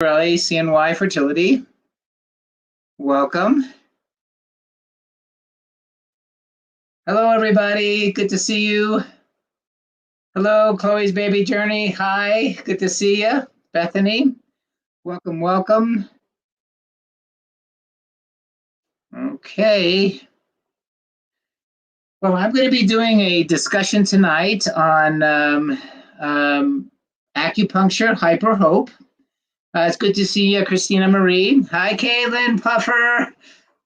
CNY Fertility. Welcome. Hello, everybody. Good to see you. Hello, Chloe's Baby Journey. Hi. Good to see you. Bethany. Welcome, welcome. Okay. Well, I'm going to be doing a discussion tonight on acupuncture, hyper hope. It's good to see you, Christina Marie. Hi, Caitlin Puffer.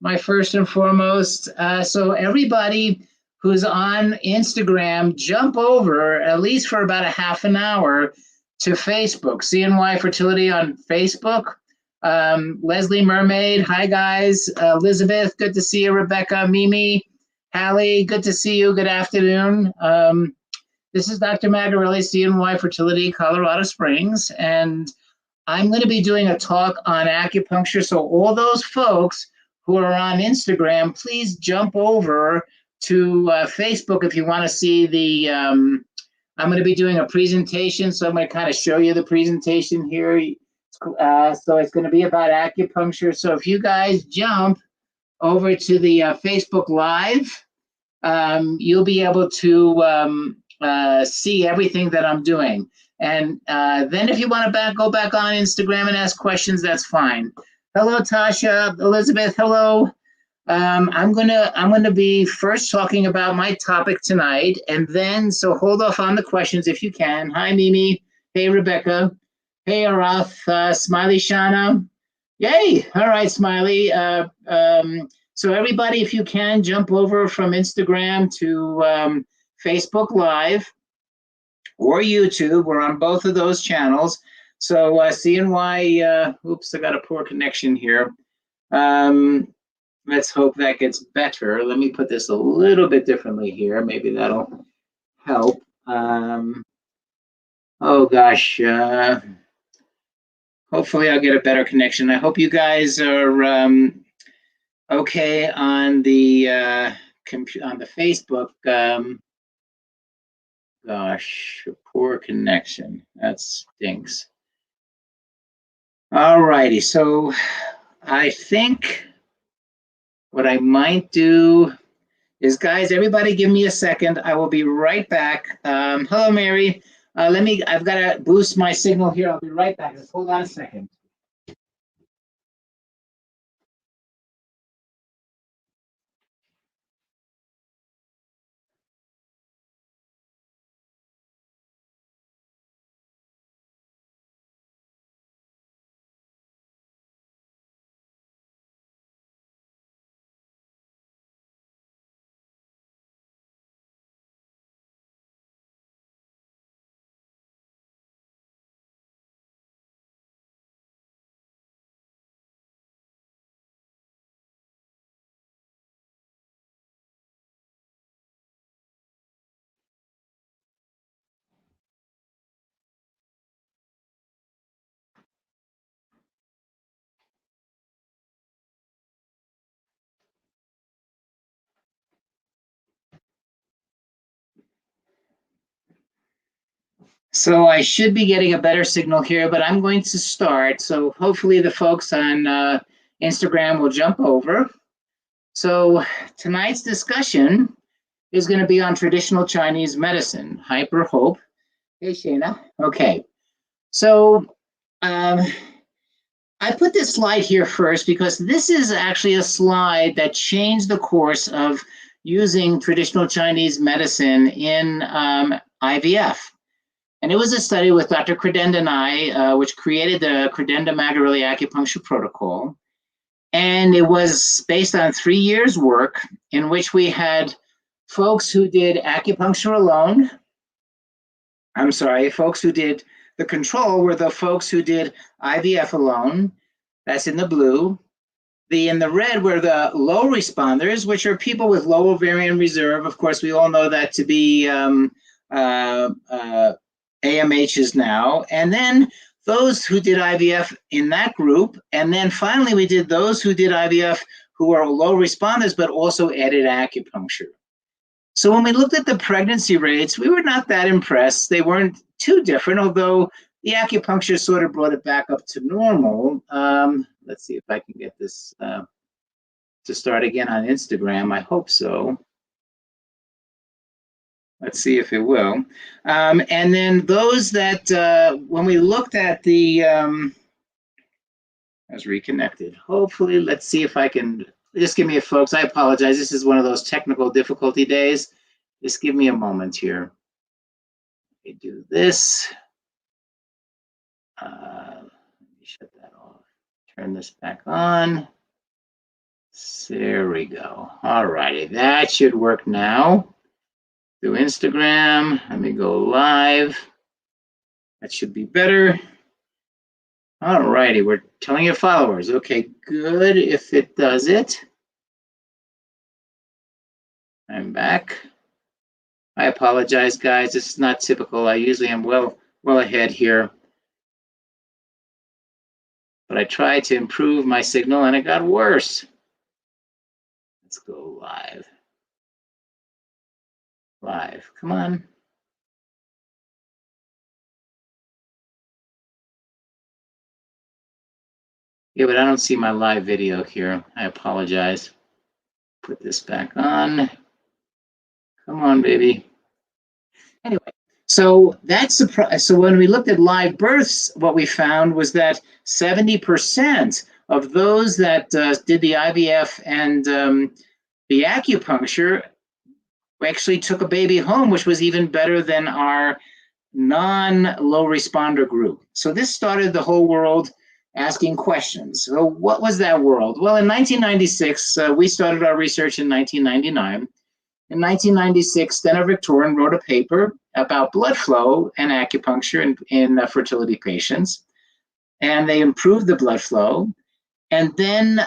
My first and foremost. So everybody who's on Instagram, jump over at least for about a half an hour to Facebook, CNY Fertility on Facebook. Leslie Mermaid, hi guys. Elizabeth, good to see you. Rebecca, Mimi, Hallie, good to see you. Good afternoon. This is Dr. Magarelli, CNY Fertility, Colorado Springs, and I'm going to be doing a talk on acupuncture. So all those folks who are on Instagram, please jump over to Facebook if you want to see the, I'm going to be doing a presentation. So I'm going to kind of show you the presentation here. So it's going to be about acupuncture. So if you guys jump over to the Facebook Live, you'll be able to see everything that I'm doing. And then if you want to go back on Instagram and ask questions, that's fine. Hello, Tasha, Elizabeth, hello. I'm gonna be first talking about my topic tonight, and then, so hold off on the questions if you can. Hi, Mimi. Hey, Rebecca. Hey, Arath. Smiley Shana. Yay! All right, Smiley. So everybody, if you can, jump over from Instagram to Facebook Live or YouTube. We're on both of those channels. So CNY, oops, I got a poor connection here. Let's hope that gets better. Let me put this a little bit differently here. Maybe that'll help. Oh gosh, hopefully I'll get a better connection. I hope you guys are okay on the Facebook. Gosh, poor connection. That stinks. All righty, so I think what I might do is, guys, everybody give me a second. I will be right back. Hello, Mary. I've got to boost my signal here. I'll be right back. Just hold on a second. So I should be getting a better signal here, but I'm going to start. So hopefully the folks on Instagram will jump over. So tonight's discussion is going to be on traditional Chinese medicine, hyper hope. Hey, Shana. Okay. So I put this slide here first because this is actually a slide that changed the course of using traditional Chinese medicine in IVF. And it was a study with Dr. Credenda and I, which created the Credenda-Magarelli acupuncture protocol. And it was based on 3 years' work in which we had folks who did acupuncture alone. I'm sorry, folks who did the control were the folks who did IVF alone. That's in the blue. In the red were the low responders, which are people with low ovarian reserve. Of course, we all know that to be AMHs now, and then those who did IVF in that group, and then finally we did those who did IVF who are low responders but also added acupuncture. So when we looked at the pregnancy rates, we were not that impressed. They weren't too different, although the acupuncture sort of brought it back up to normal. Let's see if I can get this to start again on Instagram. I hope so. Let's see if it will. And then those that, when we looked at the, I was reconnected. Hopefully, let's see if I can, just give me a, folks, I apologize. This is one of those technical difficulty days. Just give me a moment here. Let me do this. Let me shut that off. Turn this back on. There we go. All righty, that should work now. Through Instagram, let me go live. That should be better. All righty, we're telling your followers. Okay, good, if it does it. I'm back. I apologize, guys. This is not typical. I usually am well ahead here. But I tried to improve my signal and it got worse. Let's go live. Live, come on. Yeah, but I don't see my live video here. I apologize. Put this back on. Come on, baby. Anyway, so that's so when we looked at live births, what we found was that 70% of those that did the IVF and the acupuncture actually took a baby home, which was even better than our non-low responder group. So this started the whole world asking questions. So what was that world? Well, in 1996, we started our research in 1999. In 1996, Steno Victorin wrote a paper about blood flow and acupuncture in fertility patients. And they improved the blood flow. And then,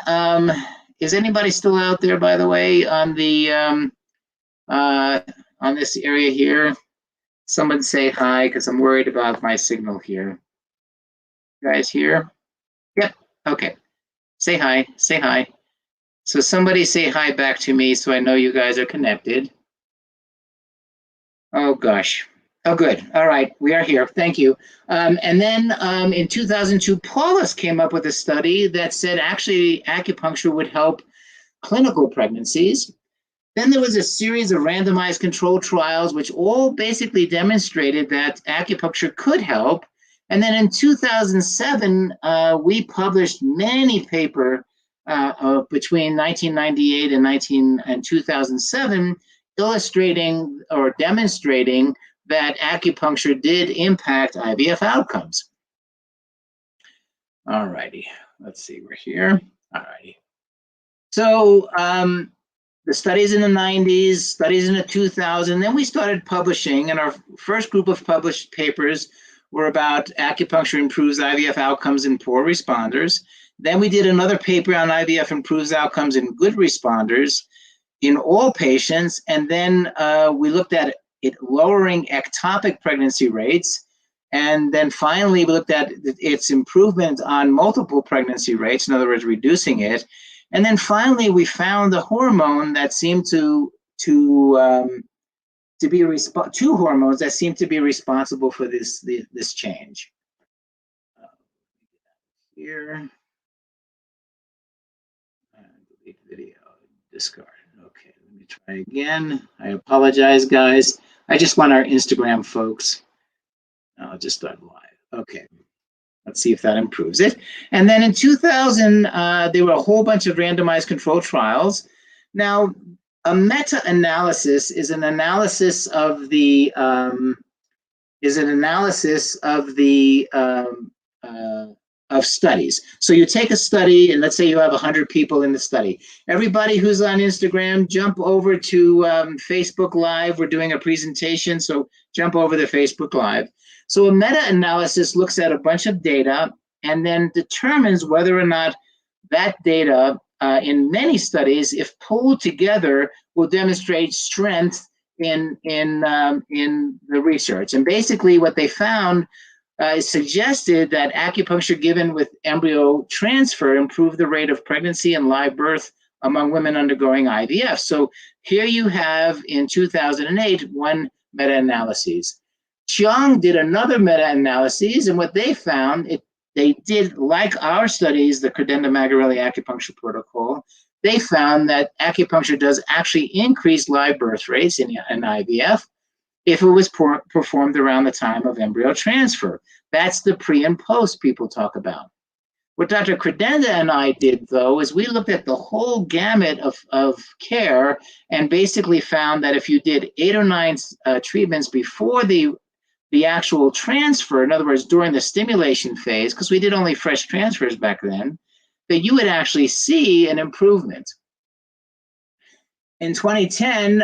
is anybody still out there, by the way, on the on this area here? Someone say hi, because I'm worried about my signal here. You guys here? Yep, okay. Say hi, say hi. So somebody say hi back to me so I know you guys are connected. Oh gosh. Oh, good. All right, we are here. Thank you. And then in 2002, Paulus came up with a study that said actually acupuncture would help clinical pregnancies. Then there was a series of randomized controlled trials, which all basically demonstrated that acupuncture could help. And then in 2007, we published many papers between 1998 and 2007, illustrating or demonstrating that acupuncture did impact IVF outcomes. All righty, let's see, we're here. All righty. So the studies in the 90s, studies in the 2000s, then we started publishing, and our first group of published papers were about acupuncture improves IVF outcomes in poor responders. Then we did another paper on IVF improves outcomes in good responders in all patients, and then we looked at it lowering ectopic pregnancy rates, and then finally we looked at its improvement on multiple pregnancy rates, in other words, reducing it. And then finally, we found the hormone that seemed to be two hormones that seem to be responsible for this change. Here, delete video, discard. Okay, let me try again. I apologize, guys. I just want our Instagram folks. I'll just start live. Okay. Let's see if that improves it. And then in 2000, there were a whole bunch of randomized controlled trials. Now, a meta-analysis is an analysis of the of studies. So you take a study, and let's say you have 100 people in the study. Everybody who's on Instagram, jump over to Facebook Live. We're doing a presentation, so jump over to Facebook Live. So a meta-analysis looks at a bunch of data and then determines whether or not that data, in many studies, if pulled together, will demonstrate strength in the research. And basically what they found suggested that acupuncture given with embryo transfer improved the rate of pregnancy and live birth among women undergoing IVF. So here you have, in 2008, one meta-analysis. Chiang did another meta-analysis, and what they found, they did, like our studies, the Credenda-Magarelli acupuncture protocol, they found that acupuncture does actually increase live birth rates in IVF if it was performed around the time of embryo transfer. That's the pre and post people talk about. What Dr. Credenda and I did, though, is we looked at the whole gamut of care and basically found that if you did 8 or 9 treatments before the actual transfer, in other words, during the stimulation phase, because we did only fresh transfers back then, that you would actually see an improvement. In 2010,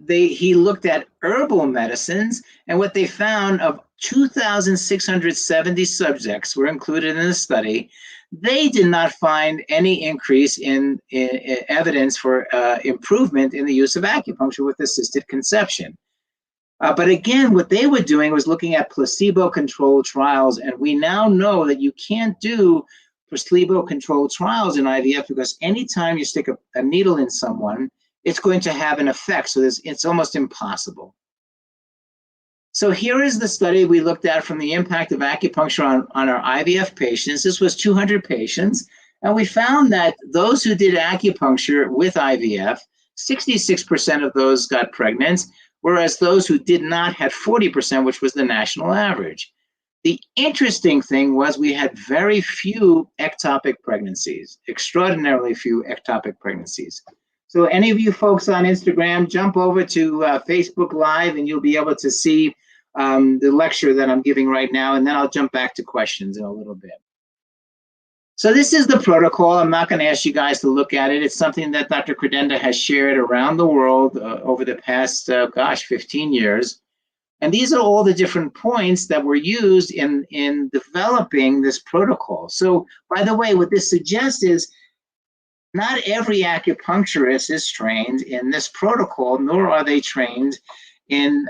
he looked at herbal medicines, and what they found, of 2,670 subjects were included in the study, they did not find any increase in evidence for improvement in the use of acupuncture with assisted conception. But again, what they were doing was looking at placebo-controlled trials, and we now know that you can't do placebo-controlled trials in IVF because anytime you stick a needle in someone, it's going to have an effect. So it's almost impossible. So here is the study we looked at from the impact of acupuncture on our IVF patients. This was 200 patients, and we found that those who did acupuncture with IVF, 66% of those got pregnant, whereas those who did not had 40%, which was the national average. The interesting thing was we had very few ectopic pregnancies, extraordinarily few ectopic pregnancies. So any of you folks on Instagram, jump over to Facebook Live and you'll be able to see the lecture that I'm giving right now, and then I'll jump back to questions in a little bit. So this is the protocol. I'm not going to ask you guys to look at it. It's something that Dr. Credenda has shared around the world over the past, 15 years. And these are all the different points that were used in developing this protocol. So, by the way, what this suggests is not every acupuncturist is trained in this protocol, nor are they trained in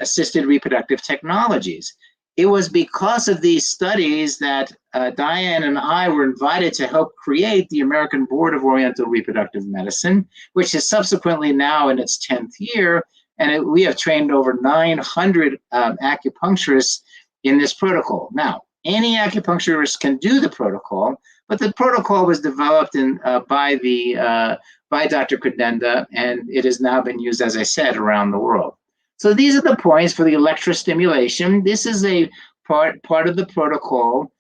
assisted reproductive technologies. It was because of these studies that Diane and I were invited to help create the American Board of Oriental Reproductive Medicine, which is subsequently now in its 10th year, and we have trained over 900 acupuncturists in this protocol. Now, any acupuncturist can do the protocol, but the protocol was developed by Dr. Credenda, and it has now been used, as I said, around the world. So these are the points for the electrostimulation. This is a part of the protocol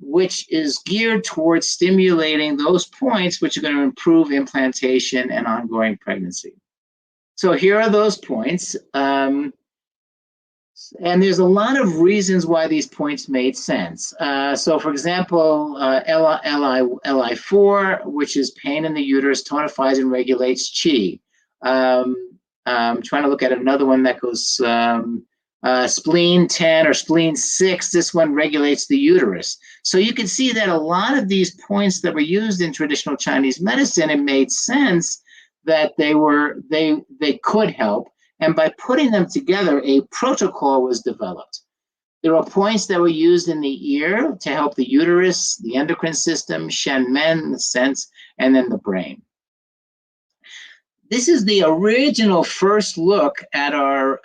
which is geared towards stimulating those points which are going to improve implantation and ongoing pregnancy. So here are those points. And there's a lot of reasons why these points made sense. So for example, LI4, which is pain in the uterus, tonifies and regulates qi. I'm trying to look at another one that goes spleen 10 or spleen 6. This one regulates the uterus. So you can see that a lot of these points that were used in traditional Chinese medicine, it made sense that they could help. And by putting them together, a protocol was developed. There are points that were used in the ear to help the uterus, the endocrine system, Shen Men, the sense, and then the brain. This is the original first look at our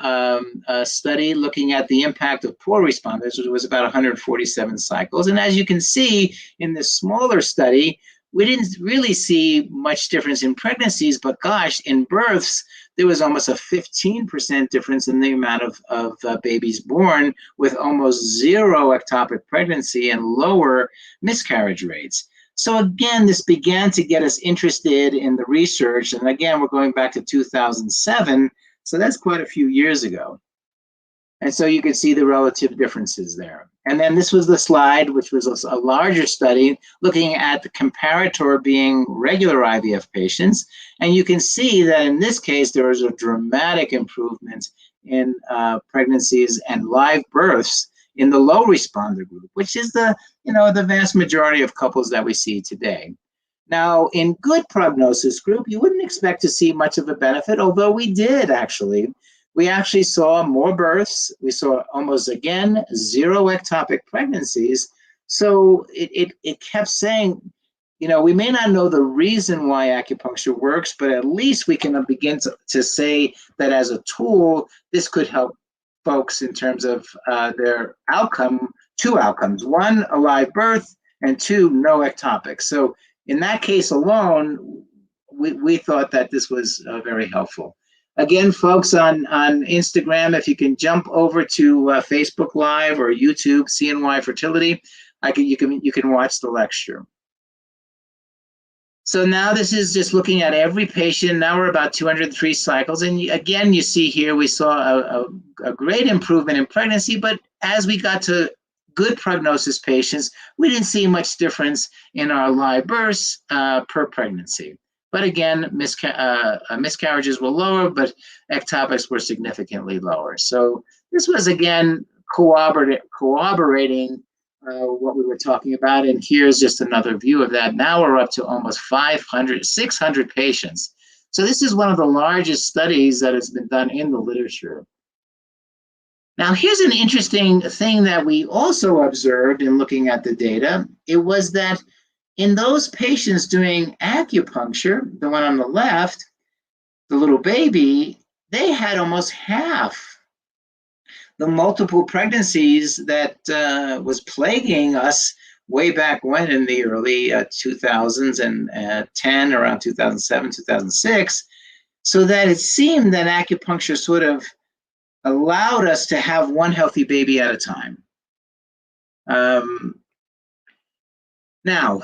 study looking at the impact of poor responders, which was about 147 cycles. And as you can see in this smaller study, we didn't really see much difference in pregnancies, but gosh, in births, there was almost a 15% difference in the amount of babies born, with almost zero ectopic pregnancy and lower miscarriage rates. So again, this began to get us interested in the research. And again, we're going back to 2007. So that's quite a few years ago. And so you can see the relative differences there. And then this was the slide, which was a larger study looking at the comparator being regular IVF patients. And you can see that in this case, there was a dramatic improvement in pregnancies and live births in the low responder group, which is the vast majority of couples that we see today. Now, in good prognosis group, you wouldn't expect to see much of a benefit, although we did actually. We actually saw more births. We saw almost, again, zero ectopic pregnancies. So it kept saying, we may not know the reason why acupuncture works, but at least we can begin to say that as a tool, this could help folks in terms of their outcome, two outcomes: one, a live birth, and two, no ectopics. So in that case alone, we thought that this was very helpful. Again, folks on Instagram, if you can jump over to Facebook Live or YouTube, CNY Fertility, you can watch the lecture. So now this is just looking at every patient. Now we're about 203 cycles. And again, you see here, we saw a great improvement in pregnancy, but as we got to good prognosis patients, we didn't see much difference in our live births per pregnancy. But again, miscarriages were lower, but ectopics were significantly lower. So this was, again, corroborating what we were talking about. And here's just another view of that. Now we're up to almost 600 patients. So this is one of the largest studies that has been done in the literature. Now, here's an interesting thing that we also observed in looking at the data. It was that in those patients doing acupuncture, the one on the left, the little baby, they had almost half the multiple pregnancies that was plaguing us way back when in the early 2010, around 2007, 2006, so that it seemed that acupuncture sort of allowed us to have one healthy baby at a time. Now,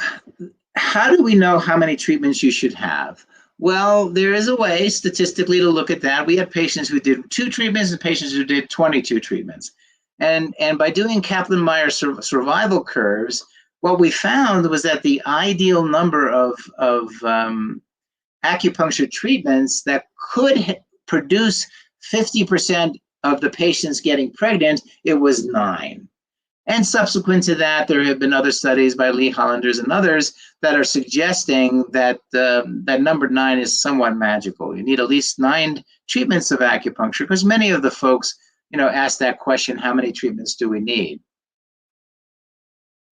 how do we know how many treatments you should have? Well, there is a way statistically to look at that. We had patients who did 2 treatments and patients who did 22 treatments. And by doing Kaplan-Meier survival curves, what we found was that the ideal number of acupuncture treatments that could produce 50% of the patients getting pregnant, it was 9. And subsequent to that, there have been other studies by Lee Hollanders and others that are suggesting that that number 9 is somewhat magical. You need at least 9 treatments of acupuncture, because many of the folks, ask that question, how many treatments do we need?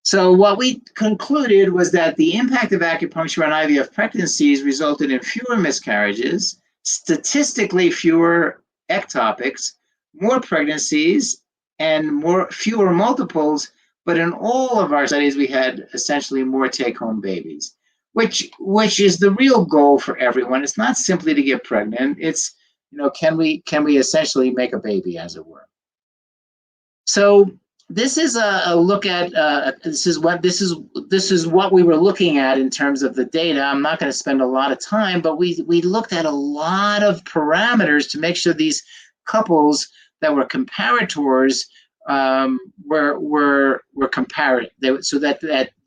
So what we concluded was that the impact of acupuncture on IVF pregnancies resulted in fewer miscarriages, statistically fewer ectopics, more pregnancies, and fewer multiples, but in all of our studies, we had essentially more take-home babies, which is the real goal for everyone. It's not simply to get pregnant. It's, can we essentially make a baby, as it were? So this is a look at this is what we were looking at in terms of the data. I'm not going to spend a lot of time, but we looked at a lot of parameters to make sure these couples that were comparators were compared, so that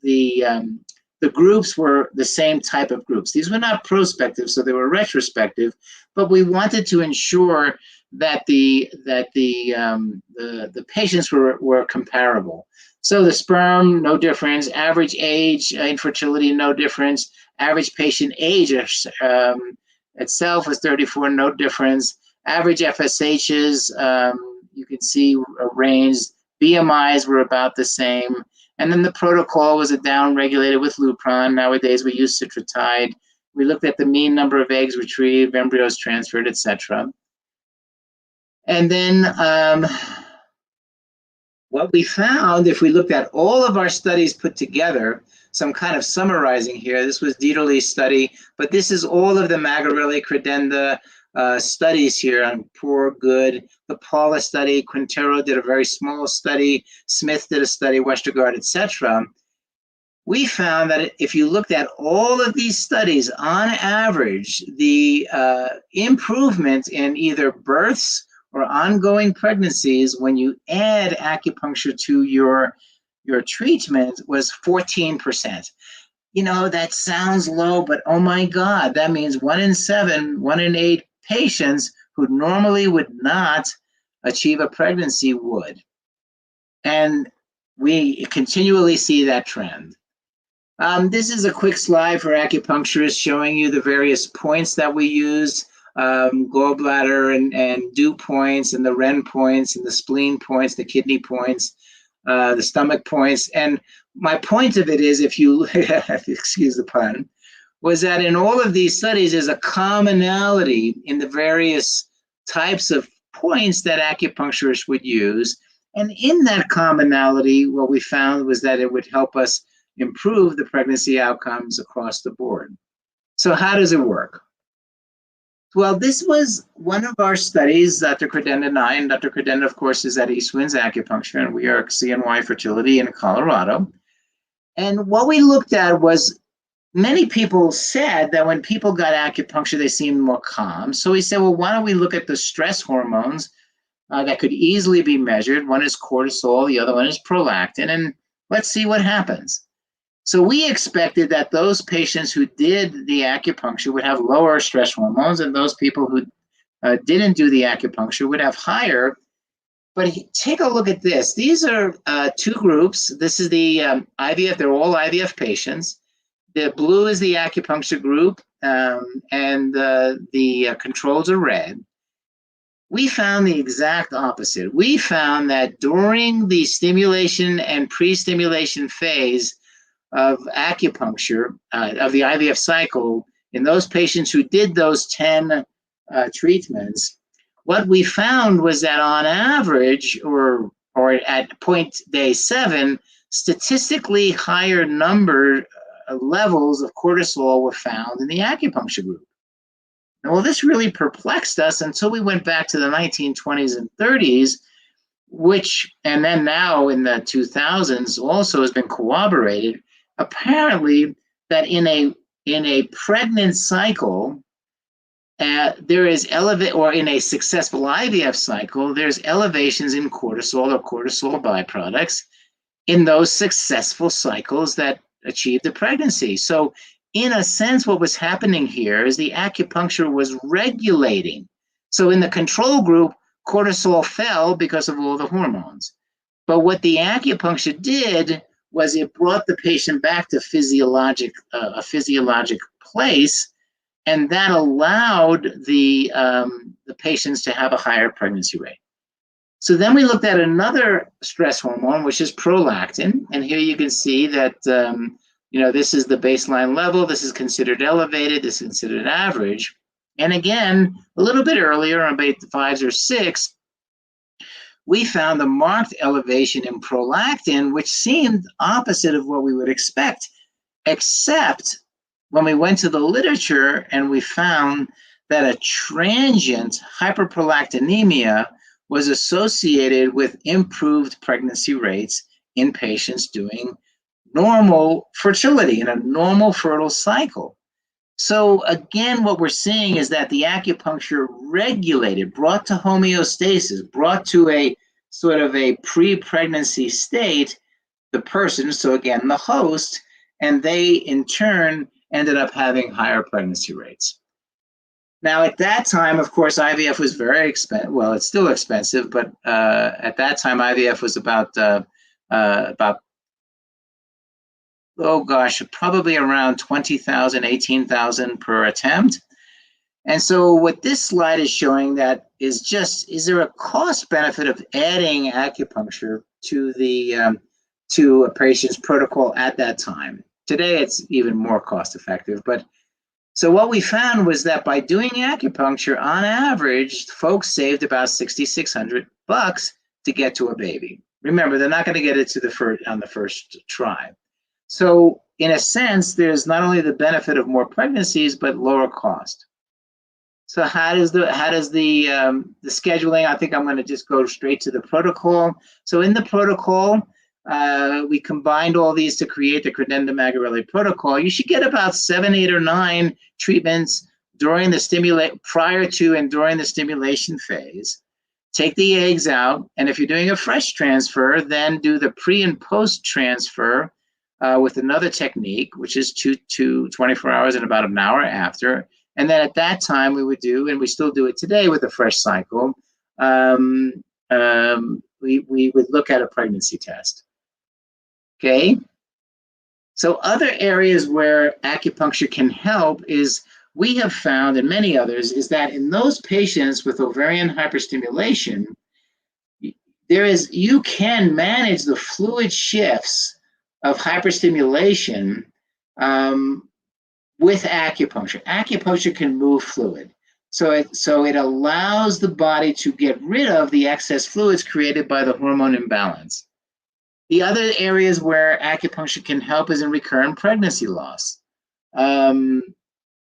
the groups were the same type of groups. These were not prospective, so they were retrospective, but we wanted to ensure that the patients were comparable. So the sperm, no difference. Average age, infertility, no difference. Average patient age itself was 34, no difference. Average FSHs, you can see a range. BMIs were about the same. And then the protocol was down-regulated with Lupron. Nowadays, we use Citrotide. We looked at the mean number of eggs retrieved, embryos transferred, etc. And then what we found, if we looked at all of our studies put together, some kind of summarizing here, this was Dieterle's study, but this is all of the Magarelli Credenda studies here on poor, good. The Paula study, Quintero did a very small study, Smith did a study, Westergaard, etc. We found that if you looked at all of these studies, on average, the improvement in either births or ongoing pregnancies when you add acupuncture to your treatment was 14%. That sounds low, but oh my God, that means 1 in 7, 1 in 8 patients who normally would not achieve a pregnancy would. And we continually see that trend. This is a quick slide for acupuncturists showing you the various points that we use, gallbladder and dew points, and the Ren points, and the spleen points, the kidney points, the stomach points. And my point of it is, if you, excuse the pun, was that in all of these studies, there's a commonality in the various types of points that acupuncturists would use. And in that commonality, what we found was that it would help us improve the pregnancy outcomes across the board. So how does it work? Well, this was one of our studies, Dr. Credenda and I, and Dr. Credenda, of course, is at East Winds Acupuncture, and we are at CNY Fertility in Colorado. And what we looked at was many people said that when people got acupuncture, they seemed more calm. So we said, well, why don't we look at the stress hormones that could easily be measured? One is cortisol, the other one is prolactin, and let's see what happens. So we expected that those patients who did the acupuncture would have lower stress hormones, and those people who didn't do the acupuncture would have higher. But take a look at this. These are two groups. This is the IVF. They're all IVF patients. The blue is the acupuncture group, and the controls are red. We found the exact opposite. We found that during the stimulation and pre-stimulation phase of acupuncture, of the IVF cycle, in those patients who did those 10 treatments, what we found was that on average, or at day 7, statistically higher levels of cortisol were found in the acupuncture group. Well, this really perplexed us until we went back to the 1920s and 30s, and then now in the 2000s also has been corroborated, apparently that in a pregnant cycle, there is or in a successful IVF cycle, there's elevations in cortisol or cortisol byproducts in those successful cycles that achieve the pregnancy. So in a sense, what was happening here is the acupuncture was regulating. So in the control group, cortisol fell because of all the hormones. But what the acupuncture did was it brought the patient back to a physiologic place, and that allowed the patients to have a higher pregnancy rate. So then we looked at another stress hormone, which is prolactin, and here you can see that this is the baseline level. This is considered elevated. This is considered average. And again, a little bit earlier, on about 5 or 6, we found a marked elevation in prolactin, which seemed opposite of what we would expect, except when we went to the literature and we found that a transient hyperprolactinemia was associated with improved pregnancy rates in patients doing normal fertility, in a normal fertile cycle. So again, what we're seeing is that the acupuncture regulated, brought to homeostasis, brought to a sort of a pre-pregnancy state, the person, so again, the host, and they in turn ended up having higher pregnancy rates. Now, at that time, of course, IVF was very expensive. Well, it's still expensive, but at that time, IVF was about probably around $20,000, $18,000 per attempt. And so what this slide is showing that is there a cost benefit of adding acupuncture to a patient's protocol at that time? Today, it's even more cost effective. But so what we found was that by doing acupuncture, on average, folks saved about $6,600 to get to a baby. Remember, they're not going to get it on the first try. So in a sense, there's not only the benefit of more pregnancies, but lower cost. So how does the scheduling? I think I'm going to just go straight to the protocol. So in the protocol, we combined all these to create the Credenda-Magarelli protocol. You should get about 7, 8, or 9 treatments prior to and during the stimulation phase. Take the eggs out, and if you're doing a fresh transfer, then do the pre and post transfer with another technique, which is 24 hours and about an hour after. And then at that time, we would do, and we still do it today with a fresh cycle, we would look at a pregnancy test. Okay? So other areas where acupuncture can help is, we have found, and many others, is that in those patients with ovarian hyperstimulation, you can manage the fluid shifts of hyperstimulation with acupuncture. Acupuncture can move fluid. So it allows the body to get rid of the excess fluids created by the hormone imbalance. The other areas where acupuncture can help is in recurrent pregnancy loss. Could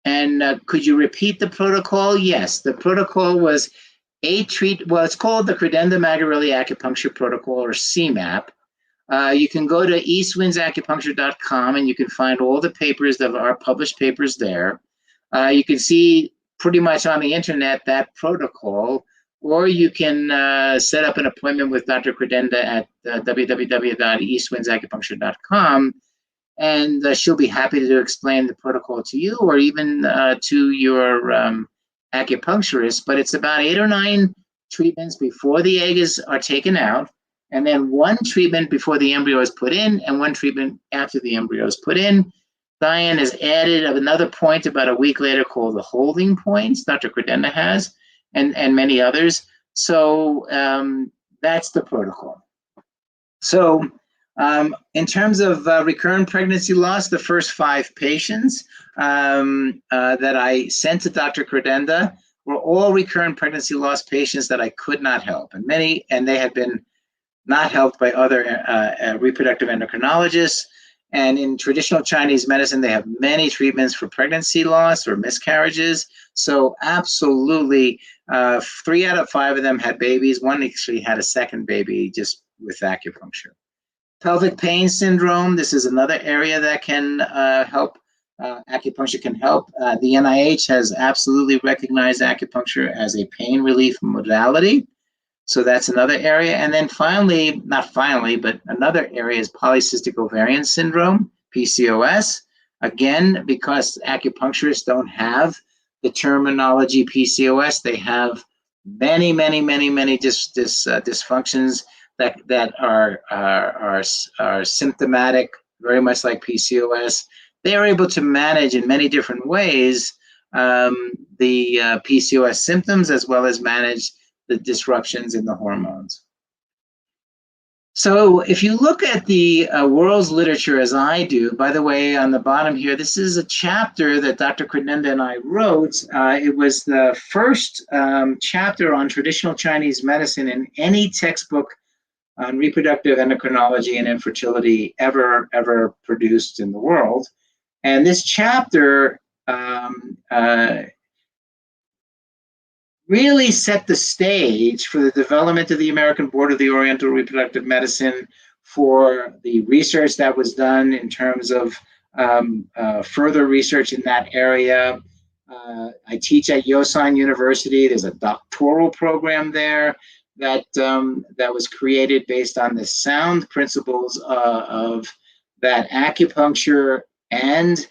you repeat the protocol? Yes, the protocol was it's called the Credenda-Magarelli Acupuncture Protocol, or CMAP. You can go to eastwindsacupuncture.com and you can find all the papers that are published papers there. You can see pretty much on the internet that protocol, or you can set up an appointment with Dr. Credenda at www.eastwindsacupuncture.com, and she'll be happy to explain the protocol to you, or even to your acupuncturist. But it's about 8 or 9 treatments before the eggs are taken out, and then 1 treatment before the embryo is put in, and 1 treatment after the embryo is put in. Diane has added another point about a week later called the holding points. Dr. Credenda has, and many others. So that's the protocol. So in terms of recurrent pregnancy loss, the first 5 patients that I sent to Dr. Credenda were all recurrent pregnancy loss patients that I could not help, and they had been not helped by other reproductive endocrinologists. And in traditional Chinese medicine, they have many treatments for pregnancy loss or miscarriages. So absolutely, 3 out of 5 of them had babies. 1 actually had a second baby just with acupuncture. Pelvic pain syndrome, this is another area that can help. Acupuncture can help. The NIH has absolutely recognized acupuncture as a pain relief modality. So that's another area. And then finally, not finally, but another area is polycystic ovarian syndrome, PCOS. Again, because acupuncturists don't have the terminology PCOS, they have many dysfunctions that are symptomatic, very much like PCOS. They are able to manage in many different ways the PCOS symptoms, as well as manage the disruptions in the hormones. So if you look at the world's literature as I do, by the way, on the bottom here, this is a chapter that Dr. Credenda and I wrote. It was the first chapter on traditional Chinese medicine in any textbook on reproductive endocrinology and infertility ever produced in the world. And this chapter really set the stage for the development of the American Board of the Oriental Reproductive Medicine, for the research that was done in terms of further research in that area. I teach at Yosan University. There's a doctoral program there that was created based on the sound principles of that acupuncture and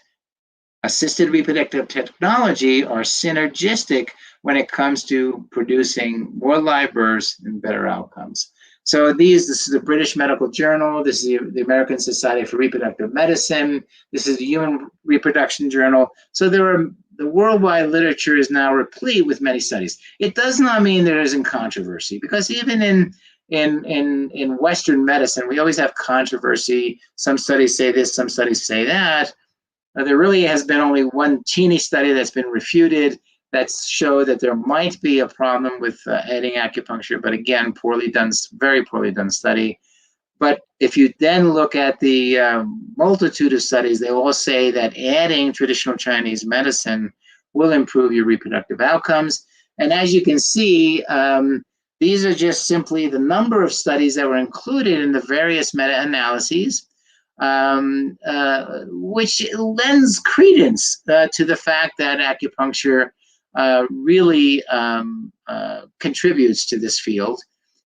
assisted reproductive technology are synergistic when it comes to producing more live births and better outcomes. So this is the British Medical Journal. This is the American Society for Reproductive Medicine. This is the Human Reproduction Journal. So the worldwide literature is now replete with many studies. It does not mean there isn't controversy, because even in Western medicine, we always have controversy. Some studies say this, some studies say that. There really has been only one teeny study that's been refuted that showed that there might be a problem with adding acupuncture, but again, very poorly done study. But if you then look at the multitude of studies, they all say that adding traditional Chinese medicine will improve your reproductive outcomes. And as you can see, these are just simply the number of studies that were included in the various meta-analyses, which lends credence to the fact that acupuncture really contributes to this field.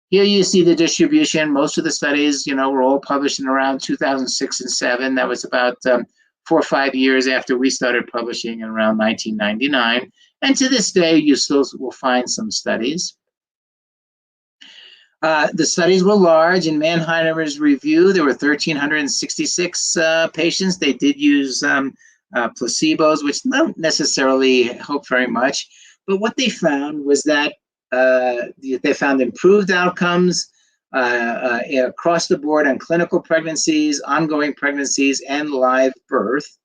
Here you see the distribution. Most of the studies, were all published in around 2006 and 7. That was about 4 or 5 years after we started publishing in around 1999. And to this day, you still will find some studies. The studies were large. In Mannheimer's review, there were 1,366 patients. They did use placebos, which don't necessarily help very much. But what they found was that they found improved outcomes across the board on clinical pregnancies, ongoing pregnancies, and live birth.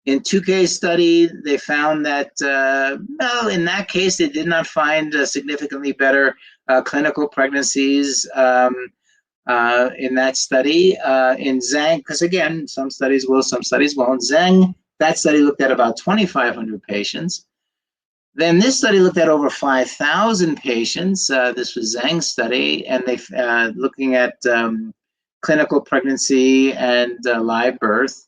In 2K's study, they found that, no, in that case, they did not find significantly better clinical pregnancies in that study. In Zhang, because again, some studies will, some studies won't. Zhang, that study looked at about 2,500 patients. Then this study looked at over 5,000 patients. This was Zhang's study, and they looking at clinical pregnancy and live birth.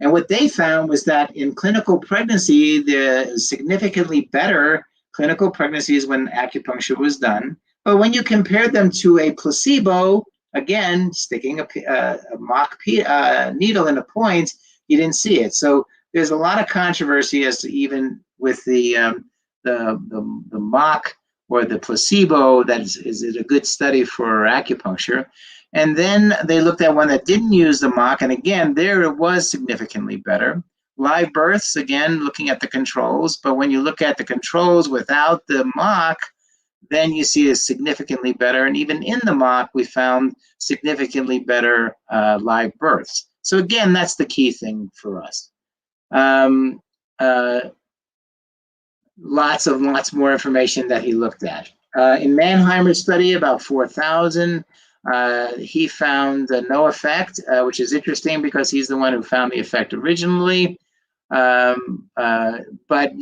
And what they found was that in clinical pregnancy, there significantly better clinical pregnancies when acupuncture was done. But when you compared them to a placebo, again, sticking a mock needle in a point, you didn't see it. So there's a lot of controversy as to even with the mock or the placebo, that is it a good study for acupuncture? And then they looked at one that didn't use the mock, and again, there it was significantly better. Live births, again, looking at the controls, but when you look at the controls without the mock, then you see it's significantly better. And even in the mock, we found significantly better live births. So again, that's the key thing for us. Lots more information that he looked at. In Mannheimer's study, about 4,000, he found no effect, which is interesting because he's the one who found the effect originally. But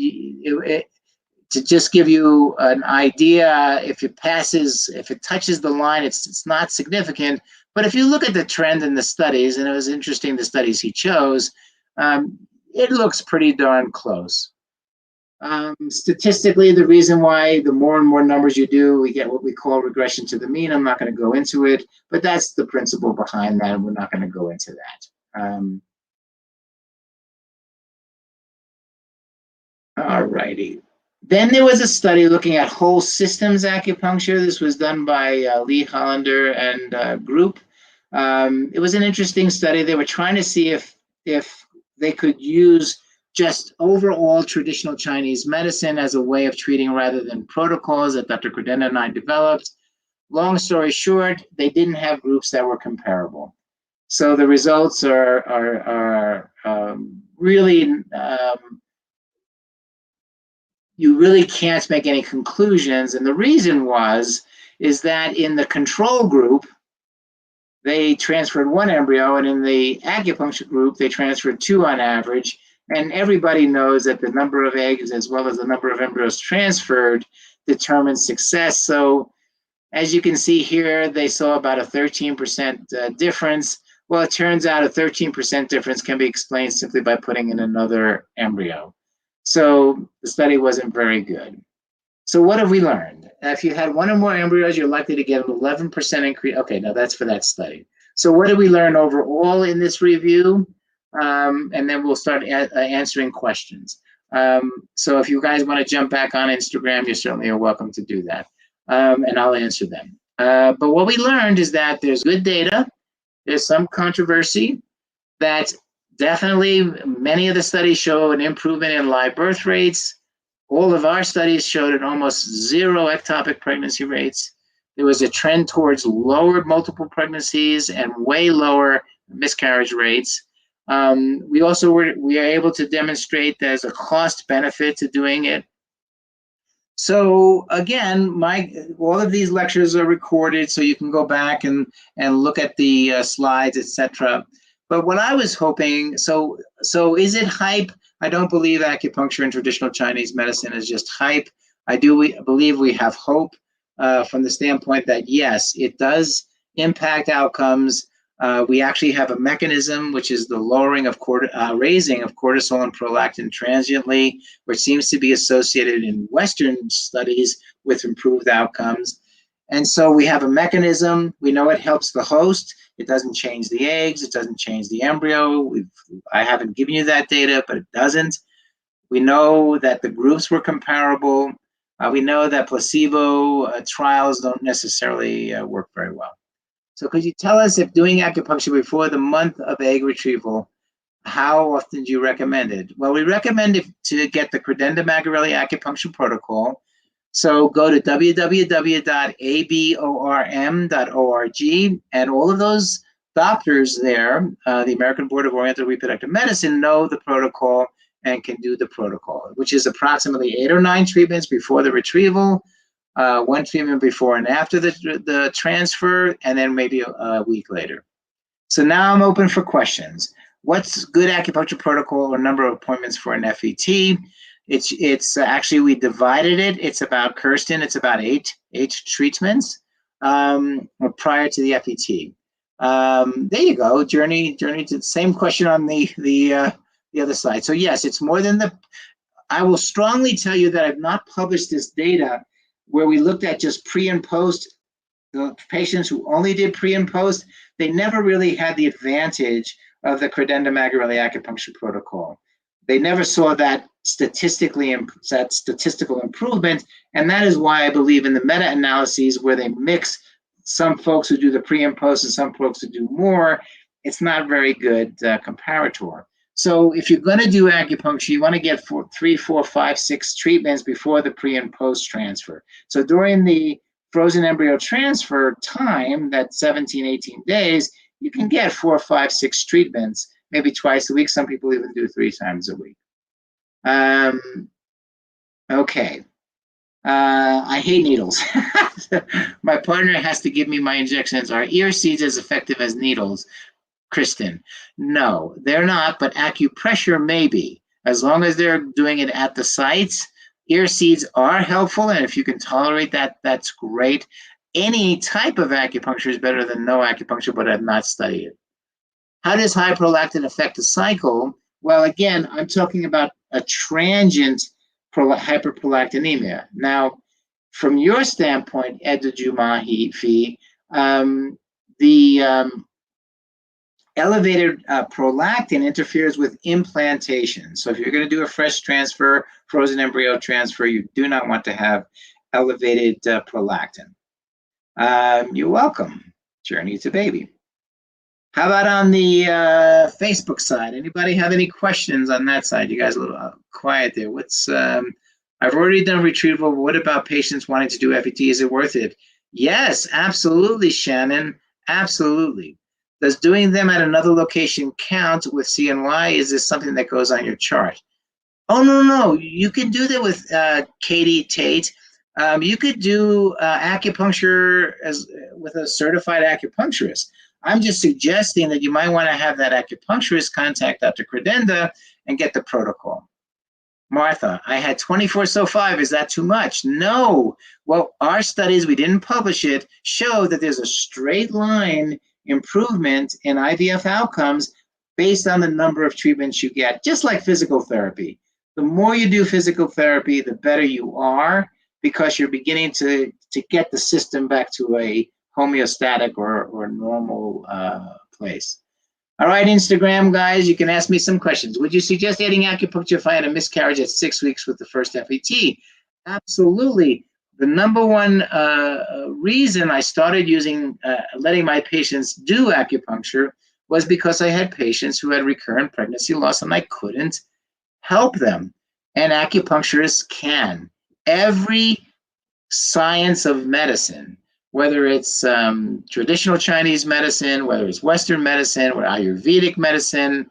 to just give you an idea, if it touches the line, it's not significant. But if you look at the trend in the studies, and it was interesting, the studies he chose, it looks pretty darn close. Statistically, the reason why the more and more numbers you do, we get what we call regression to the mean. I'm not going to go into it, but that's the principle behind that, and we're not going to go into that. All righty. Then there was a study looking at whole systems acupuncture. This was done by Lee Hollander and group. It was an interesting study. They were trying to see if they could use just overall traditional Chinese medicine as a way of treating rather than protocols that Dr. Credenda and I developed. Long story short, they didn't have groups that were comparable. So the results are really, you really can't make any conclusions. And the reason is that in the control group, they transferred 1 embryo, and in the acupuncture group, they transferred 2 on average. And everybody knows that the number of eggs as well as the number of embryos transferred determines success. So as you can see here, they saw about a 13% difference. Well, it turns out a 13% difference can be explained simply by putting in another embryo. So the study wasn't very good. So what have we learned? If you had 1 or more embryos, you're likely to get an 11% increase. Okay, now that's for that study. So what did we learn overall in this review? And then we'll start answering questions. So if you guys want to jump back on Instagram, you certainly are welcome to do that. And I'll answer them. But what we learned is that there's good data. There's some controversy. That definitely many of the studies show an improvement in live birth rates. All of our studies showed an almost 0 ectopic pregnancy rates. There was a trend towards lower multiple pregnancies and way lower miscarriage rates. We are able to demonstrate there's a cost benefit to doing it. So again, all of these lectures are recorded, so you can go back and look at the slides, etc. But what I was hoping, so is it hype? I don't believe acupuncture and traditional Chinese medicine is just hype. I believe we have hope from the standpoint that yes, it does impact outcomes. We actually have a mechanism, which is the lowering of raising of cortisol and prolactin transiently, which seems to be associated in Western studies with improved outcomes. And so we have a mechanism. We know it helps the host. It doesn't change the eggs. It doesn't change the embryo. I haven't given you that data, but it doesn't. We know that the groups were comparable. We know that placebo trials don't necessarily work very well. So could you tell us, if doing acupuncture before the month of egg retrieval, how often do you recommend it? Well, we recommend it to get the Credenda Magarelli acupuncture protocol. So go to www.aborm.org, and all of those doctors there, the American Board of Oriental Reproductive Medicine, know the protocol and can do the protocol, which is approximately 8 or 9 treatments before the retrieval, 1 treatment before and after the transfer, and then maybe a week later. So now I'm open for questions. What's good acupuncture protocol or number of appointments for an FET? It's actually, we divided it. It's about, Kirsten, it's about eight treatments prior to the FET. There you go. Journey to the same question on the other side. So yes, it's more than I will strongly tell you that I've not published this data where we looked at just pre and post. The patients who only did pre and post, they never really had the advantage of the credenda magurelli acupuncture protocol. They never saw that statistical improvement, and that is why I believe in the meta-analyses where they mix some folks who do the pre and post and some folks who do more. It's not very good comparator. So if you're going to do acupuncture, you want to get 3, 4, 5, 6 treatments before the pre and post transfer. So during the frozen embryo transfer time, that 17, 18 days, you can get 4, 5, 6 treatments, maybe twice a week. Some people even do 3 times a week. Okay. I hate needles. My partner has to give me my injections. Are ear seeds as effective as needles? Kristen, no, they're not, but acupressure may be. As long as they're doing it at the sites, ear seeds are helpful, and if you can tolerate that, that's great. Any type of acupuncture is better than no acupuncture, but I've not studied it. How does high prolactin affect the cycle? Well, again, I'm talking about a transient hyperprolactinemia. Now, from your standpoint, Ed Jumahi, the elevated prolactin interferes with implantation. So if you're going to do a fresh transfer, frozen embryo transfer, you do not want to have elevated prolactin. You're welcome. Journey to baby. How about on the Facebook side? Anybody have any questions on that side? You guys are a little quiet there. I've already done retrieval. What about patients wanting to do FET? Is it worth it? Yes, absolutely, Shannon. Absolutely. Does doing them at another location count with CNY? Is this something that goes on your chart? Oh, no. You can do that with Katie Tate. You could do acupuncture with a certified acupuncturist. I'm just suggesting that you might want to have that acupuncturist contact Dr. Credenda and get the protocol. Martha, I had 24 so 5. Is that too much? No. Well, our studies, we didn't publish it, show that there's a straight line improvement in IVF outcomes based on the number of treatments you get, just like physical therapy. The more you do physical therapy, the better you are, because you're beginning to get the system back to a homeostatic or normal place. All right, Instagram guys, you can ask me some questions. Would you suggest adding acupuncture if I had a miscarriage at 6 weeks with the first FET? Absolutely. The number one reason I started letting my patients do acupuncture was because I had patients who had recurrent pregnancy loss and I couldn't help them. And acupuncturists can. Every science of medicine, whether it's traditional Chinese medicine, whether it's Western medicine, or Ayurvedic medicine,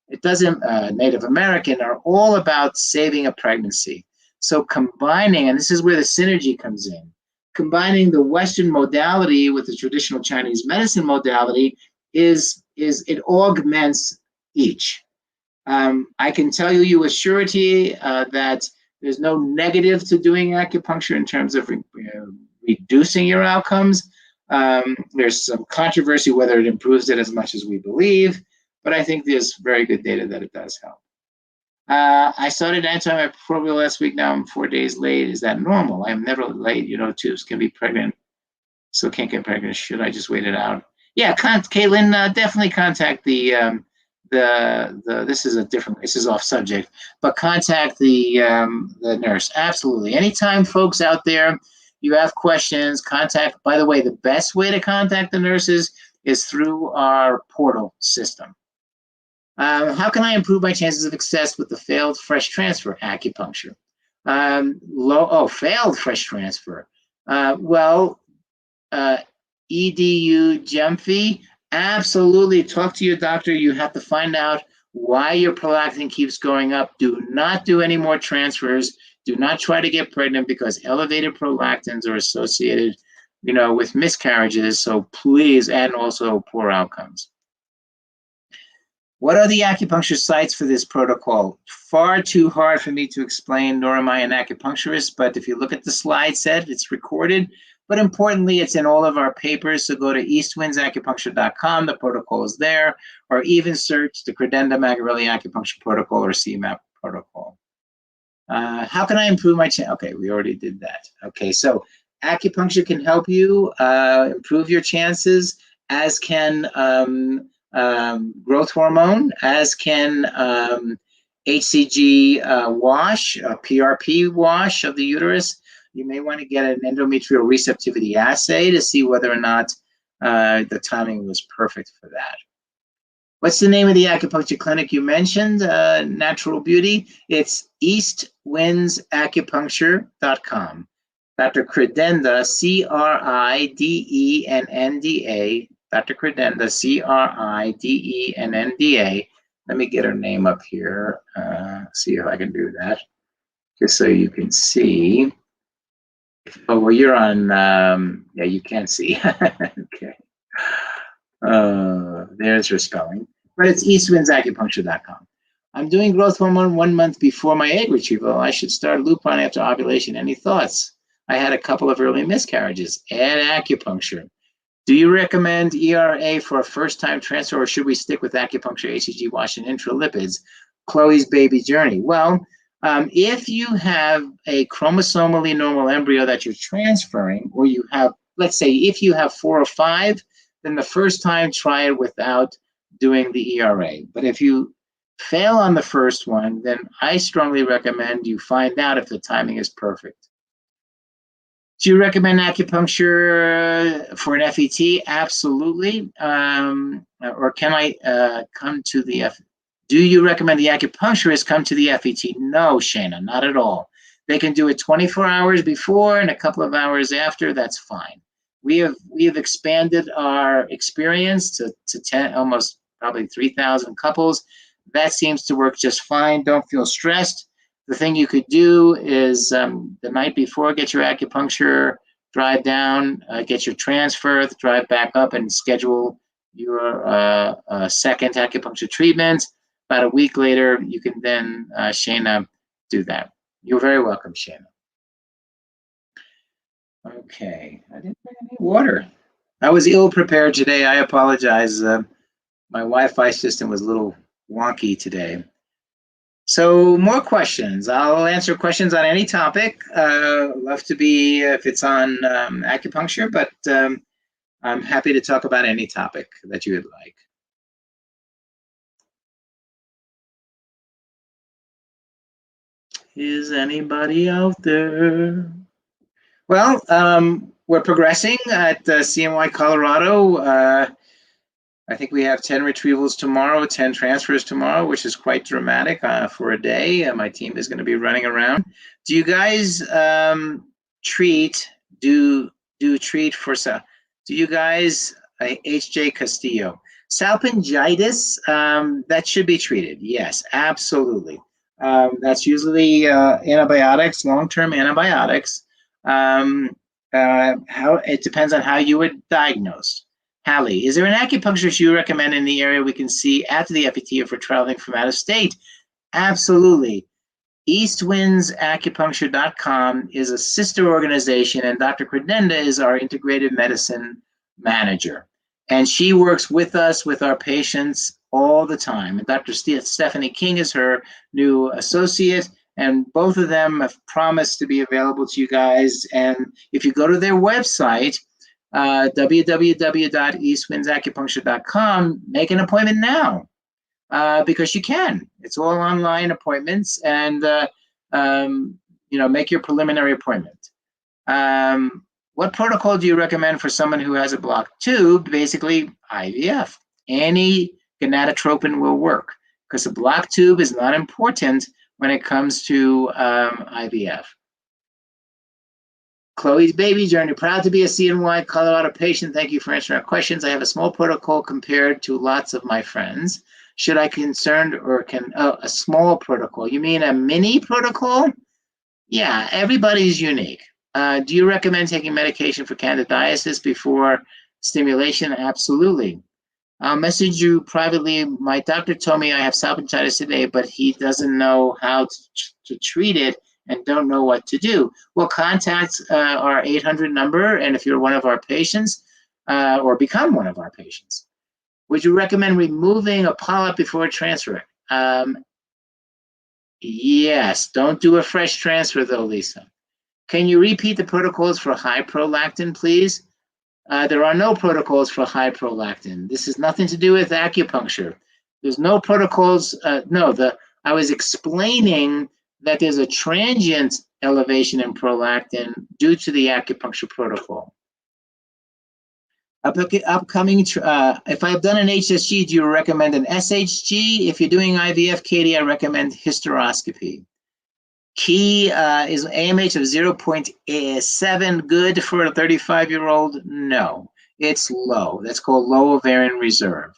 it doesn't, Native American, are all about saving a pregnancy. So combining, and this is where the synergy comes in, combining the Western modality with the traditional Chinese medicine modality it augments each. I can tell you with surety that there's no negative to doing acupuncture in terms of reducing your outcomes. There's some controversy whether it improves it as much as we believe, but I think there's very good data that it does help. I started antimicrobial last week. Now I'm 4 days late. Is that normal? I'm never late. Tubes can be pregnant, so can't get pregnant. Should I just wait it out? Yeah, Caitlin, definitely contact this is off subject, but contact the nurse. Absolutely. Anytime, folks out there, you have questions, contact. By the way, the best way to contact the nurses is through our portal system. How can I improve my chances of success with the failed fresh transfer acupuncture? Failed fresh transfer. EDU Gemfy, Absolutely. Talk to your doctor. You have to find out why your prolactin keeps going up. Do not do any more transfers. Do not try to get pregnant because elevated prolactins are associated, with miscarriages. So please, and also poor outcomes. What are the acupuncture sites for this protocol? Far too hard for me to explain, nor am I an acupuncturist, but if you look at the slide set, it's recorded. But importantly, it's in all of our papers, so go to eastwindsacupuncture.com, the protocol is there, or even search the Credenda Magarelli Acupuncture Protocol or CMAP protocol. How can I improve my chance? Okay, we already did that. Okay, so acupuncture can help you improve your chances, as can growth hormone, as can HCG wash, PRP wash of the uterus. You may want to get an endometrial receptivity assay to see whether or not the timing was perfect for that. What's the name of the acupuncture clinic you mentioned, Natural Beauty? It's eastwindsacupuncture.com. Dr. Credenda, Cridennda, Dr. Credenda, Cridennda. Let me get her name up here, see if I can do that, just so you can see. Oh, well, you're on, yeah, you can't see. Okay. There's her spelling. But it's eastwindsacupuncture.com. I'm doing growth hormone 1 month before my egg retrieval. I should start Lupron after ovulation. Any thoughts? I had a couple of early miscarriages. Add acupuncture. Do you recommend ERA for a first-time transfer, or should we stick with acupuncture, HCG wash, and intralipids? Chloe's baby journey. Well, if you have a chromosomally normal embryo that you're transferring, or you have, let's say, if you have 4 or 5, then the first time try it without doing the ERA. But if you fail on the first one, then I strongly recommend you find out if the timing is perfect. Do you recommend acupuncture for an FET? Absolutely. Or can I come to the Do you recommend the acupuncturist come to the FET? No, Shana, not at all. They can do it 24 hours before and a couple of hours after. That's fine. We have expanded our experience to 10, almost probably 3,000 couples. That seems to work just fine. Don't feel stressed. The thing you could do is the night before, get your acupuncture, drive down, get your transfer, drive back up, and schedule your second acupuncture treatment. About a week later, you can then, Shana, do that. You're very welcome, Shana. Okay, I didn't bring any water. I was ill prepared today. I apologize. My Wi-Fi system was a little wonky today. So more questions. I'll answer questions on any topic. Love to be if it's on acupuncture, but I'm happy to talk about any topic that you would like. Is anybody out there? Well, we're progressing at CMY Colorado. I think we have 10 retrievals tomorrow, 10 transfers tomorrow, which is quite dramatic for a day. My team is going to be running around. Do you guys treat for do you guys HJ Castillo salpingitis? That should be treated. Yes, absolutely. That's usually antibiotics, long-term antibiotics. How it depends on how you were diagnosed. Hallie, is there an acupuncturist you recommend in the area we can see after the FET if we're traveling from out of state? Absolutely. Eastwindsacupuncture.com is a sister organization, and Dr. Credenda is our integrated medicine manager. And she works with us, with our patients all the time. And Dr. Stephanie King is her new associate, and both of them have promised to be available to you guys. And if you go to their website, www.eastwindsacupuncture.com, make an appointment now because you can. It's all online appointments, and make your preliminary appointment. What protocol do you recommend for someone who has a blocked tube? Basically, IVF. Any gonadotropin will work because a blocked tube is not important when it comes to IVF. Chloe's baby journey. Proud to be a CNY Colorado patient. Thank you for answering our questions. I have a small protocol compared to lots of my friends. Should I concerned or a small protocol? You mean a mini protocol? Yeah, everybody's unique. Do you recommend taking medication for candidiasis before stimulation? Absolutely. I'll message you privately. My doctor told me I have salpingitis today, but he doesn't know how to treat it and don't know what to do. Well, contact our 800 number, and if you're one of our patients or become one of our patients. Would you recommend removing a polyp before transfer? Yes, don't do a fresh transfer though, Lisa. Can you repeat the protocols for high prolactin, please? There are no protocols for high prolactin. This has nothing to do with acupuncture. There's no protocols. I was explaining that there's a transient elevation in prolactin due to the acupuncture protocol. Upcoming, if I've done an HSG, do you recommend an SHG? If you're doing IVF, Katie, I recommend hysteroscopy. Key is AMH of 0.7, good for a 35-year-old? No, it's low. That's called low ovarian reserve.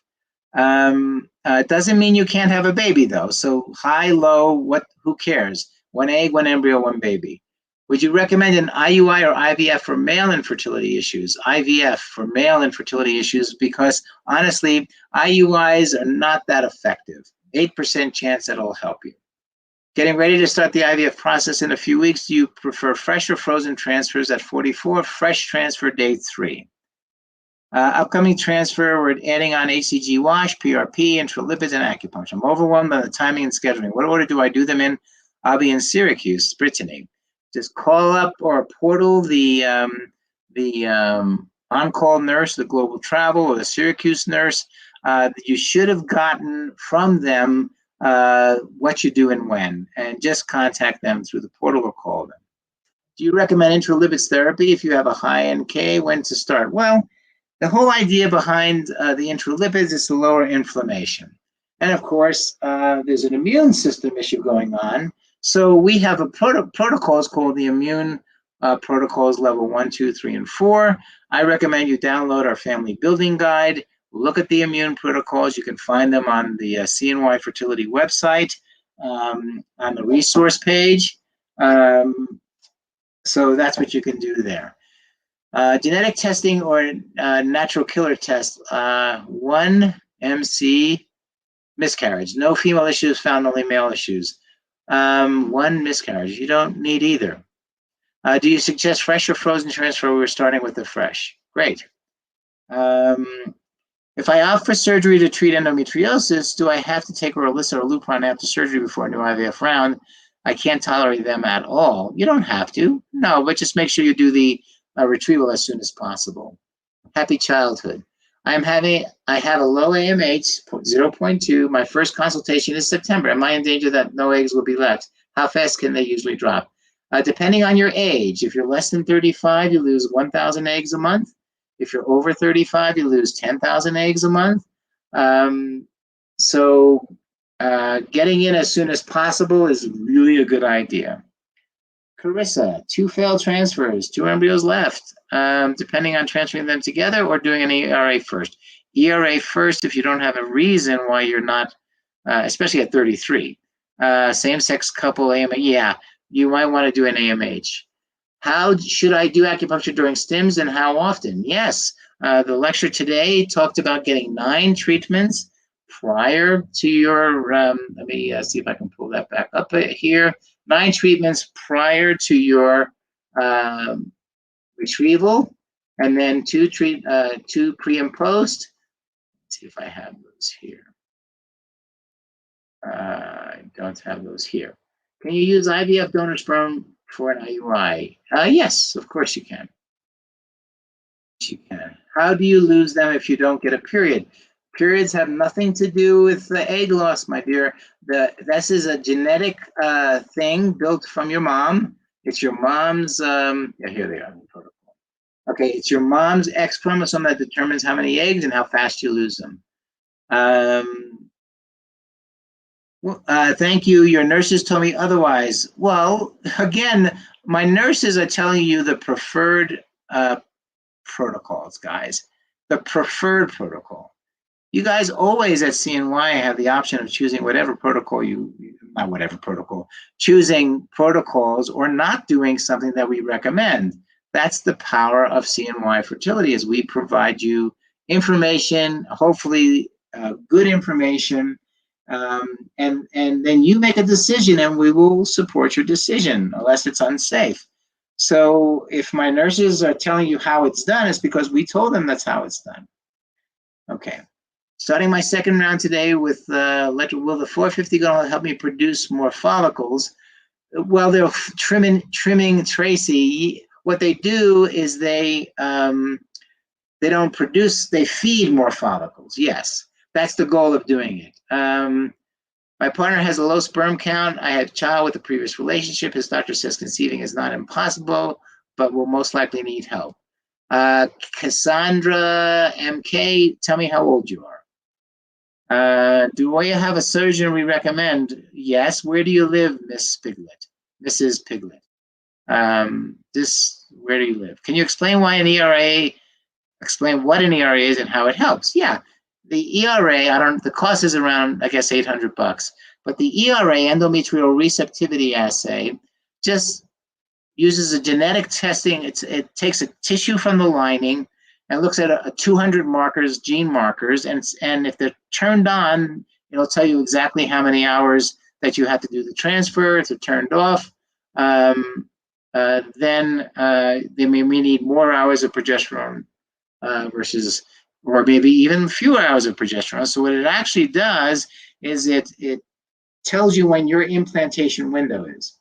It doesn't mean you can't have a baby though. So high, low, who cares? One egg, one embryo, one baby. Would you recommend an IUI or IVF for male infertility issues? IVF for male infertility issues because honestly, IUIs are not that effective. 8% chance that'll help you. Getting ready to start the IVF process in a few weeks. Do you prefer fresh or frozen transfers at 44? Fresh transfer day 3. Upcoming transfer, we're adding on HCG wash, PRP, intralipids, and acupuncture. I'm overwhelmed by the timing and scheduling. What order do I do them in? I'll be in Syracuse, Brittany. Just call up or portal the on-call nurse, the global travel, or the Syracuse nurse. You should have gotten from them what you do and when, and just contact them through the portal or call them. Do you recommend intralipids therapy if you have a high NK? When to start? Well, the whole idea behind the intralipids is to lower inflammation. And of course, there's an immune system issue going on. So we have a protocols called the immune protocols level 1, 2, 3, and 4. I recommend you download our family building guide. Look at the immune protocols. You can find them on the CNY Fertility website on the resource page. So that's what you can do there. Genetic testing or natural killer test. 1 MC miscarriage. No female issues found, only male issues. 1 miscarriage. You don't need either. Do you suggest fresh or frozen transfer? We're starting with the fresh. Great. If I opt for surgery to treat endometriosis, do I have to take Orlistat or Lupron after surgery before a new IVF round? I can't tolerate them at all. You don't have to. No, but just make sure you do the retrieval as soon as possible. Happy childhood. I have a low AMH, 0.2. My first consultation is September. Am I in danger that no eggs will be left? How fast can they usually drop? Depending on your age, if you're less than 35, you lose 1,000 eggs a month. If you're over 35, you lose 10,000 eggs a month. Getting in as soon as possible is really a good idea. Carissa, 2 failed transfers, 2 embryos left. Depending on transferring them together or doing an ERA first. ERA first if you don't have a reason why you're not, especially at 33. Same-sex couple, AMH, yeah, you might want to do an AMH. How should I do acupuncture during stims and how often? Yes, the lecture today talked about getting 9 treatments prior to your, let me see if I can pull that back up here. 9 treatments prior to your retrieval, and then 2 pre and post. Let's see if I have those here. I don't have those here. Can you use IVF donor sperm for an IUI? Yes, of course you can. You can. How do you lose them if you don't get a period? Periods have nothing to do with the egg loss, my dear. This is a genetic thing built from your mom. It's your mom's, yeah, here they are in the protocol. Okay, it's your mom's X chromosome that determines how many eggs and how fast you lose them. Well, thank you. Your nurses told me otherwise. Well, again, my nurses are telling you the preferred protocols, guys. The preferred protocol. You guys always at CNY have the option of choosing whatever protocol not whatever protocol, choosing protocols or not doing something that we recommend. That's the power of CNY fertility, is we provide you information, hopefully good information, and then you make a decision and we will support your decision unless it's unsafe. So if my nurses are telling you how it's done, it's because we told them that's how it's done. Okay. Starting my second round today with will the 450 going to help me produce more follicles? Well, they're trimming Tracy. What they do is they don't produce, they feed more follicles. Yes, that's the goal of doing it. My partner has a low sperm count. I had a child with a previous relationship. His doctor says conceiving is not impossible, but will most likely need help. Cassandra MK, tell me how old you are. Do we have a surgeon we recommend? Yes. Where do you live, Miss Piglet? Mrs. Piglet. Where do you live? Can you explain why an ERA, explain what an ERA is and how it helps? Yeah. The ERA, the cost is around, I guess, $800, but the ERA, endometrial receptivity assay, just uses a genetic testing. It takes a tissue from the lining and looks at a 200 markers, gene markers, and if they're turned on, it'll tell you exactly how many hours that you have to do the transfer. If they're turned off, then they may need more hours of progesterone versus, or maybe even fewer hours of progesterone. So what it actually does is it tells you when your implantation window is.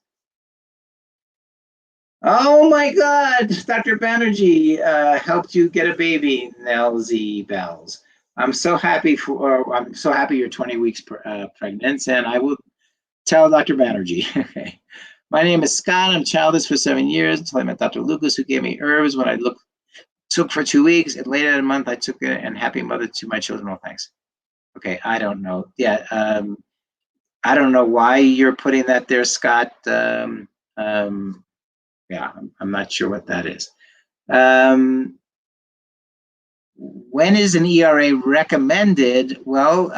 Oh my God, Dr. Banerjee helped you get a baby, Nelsie Bells. I'm so happy you're 20 weeks pregnant, and I will tell Dr. Banerjee. Okay. My name is Scott. I'm childless for 7 years until I met Dr. Lucas, who gave me herbs when I took for 2 weeks, and later in a month I took it, and happy mother to my children. Well, thanks. Okay, I don't know. Yeah, I don't know why you're putting that there, Scott. Yeah, I'm not sure what that is. When is an ERA recommended? Well,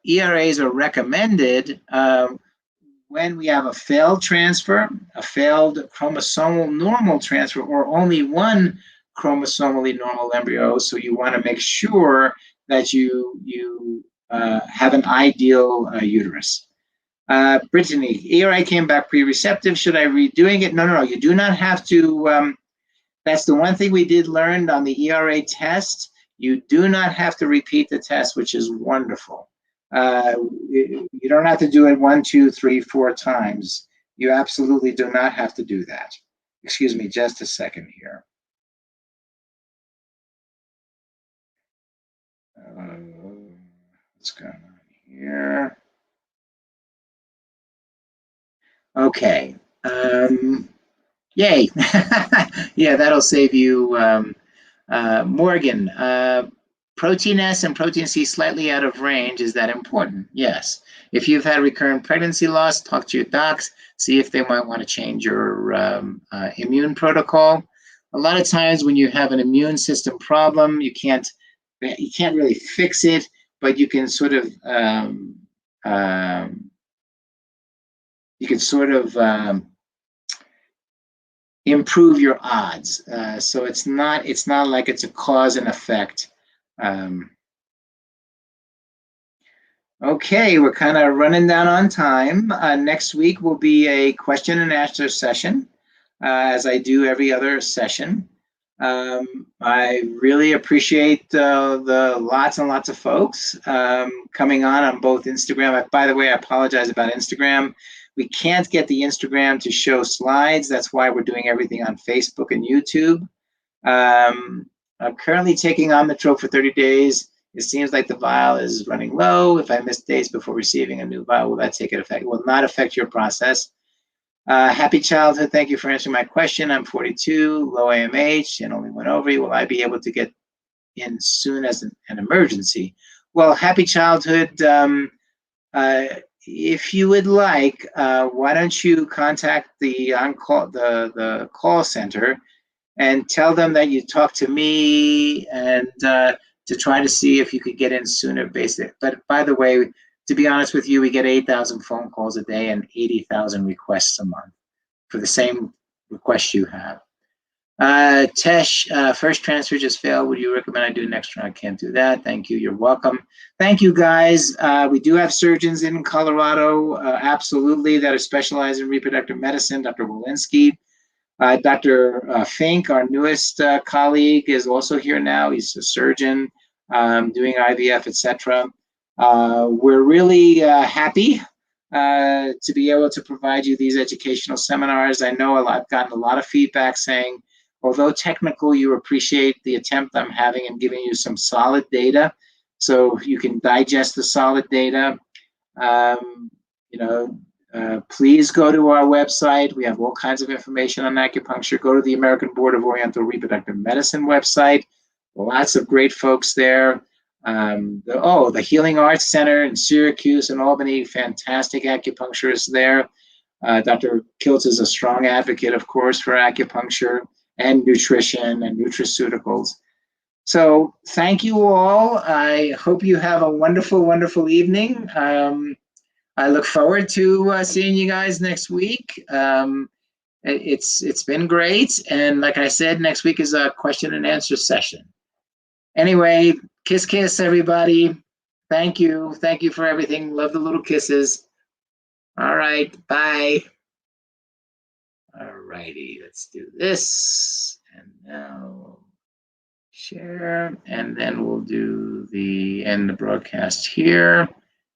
ERAs are recommended when we have a failed transfer, a failed chromosomal normal transfer, or only one chromosomally normal embryo. So you want to make sure that you have an ideal uterus. Brittany, ERA came back pre-receptive. Should I redoing it? No. You do not have to. That's the one thing we did learn on the ERA test. You do not have to repeat the test, which is wonderful. You don't have to do it 1, 2, 3, 4 times. You absolutely do not have to do that. Excuse me, just a second here. What's going on here? Okay. Yay. Yeah, that'll save you. Morgan, protein S and protein C slightly out of range. Is that important? Yes. If you've had recurrent pregnancy loss, talk to your docs, see if they might want to change your immune protocol. A lot of times when you have an immune system problem, you can't really fix it, but you can sort of improve your odds. So it's not like it's a cause and effect. Okay, we're kind of running down on time. Next week will be a question and answer session, as I do every other session. I really appreciate the lots and lots of folks coming on both Instagram. By the way, I apologize about Instagram. We can't get the Instagram to show slides. That's why we're doing everything on Facebook and YouTube. I'm currently taking Omnitrope for 30 days. It seems like the vial is running low. If I miss days before receiving a new vial, will that take effect? It will not affect your process. Happy childhood. Thank you for answering my question. I'm 42, low AMH, and only one ovary. Will I be able to get in soon as an emergency? Well, happy childhood. if you would like, why don't you contact the on-call, the call center, and tell them that you talked to me, and to try to see if you could get in sooner, basically. But by the way, to be honest with you, we get 8,000 phone calls a day and 80,000 requests a month for the same request you have. Tesh, first transfer just failed. Would you recommend I do next round? I can't do that. Thank you. You're welcome. Thank you, guys. We do have surgeons in Colorado, absolutely, that are specialized in reproductive medicine. Dr. Walensky. Dr. Fink, our newest colleague, is also here now. He's a surgeon doing IVF, etc. We're really happy to be able to provide you these educational seminars. I know I've gotten a lot of feedback saying, although technical, you appreciate the attempt I'm having in giving you some solid data so you can digest the solid data. Please go to our website. We have all kinds of information on acupuncture. Go to the American Board of Oriental Reproductive Medicine website. Lots of great folks there. The Healing Arts Center in Syracuse and Albany, fantastic acupuncturists there. Dr. Kiltz is a strong advocate, of course, for acupuncture and nutrition and nutraceuticals. So thank you all. I hope you have a wonderful, wonderful evening. I look forward to seeing you guys next week. It's been great. And like I said, next week is a question and answer session. Anyway, kiss, kiss, everybody. Thank you. Thank you for everything. Love the little kisses. All right. Bye. All righty. Let's do this. And now share. And then we'll do the end the broadcast here.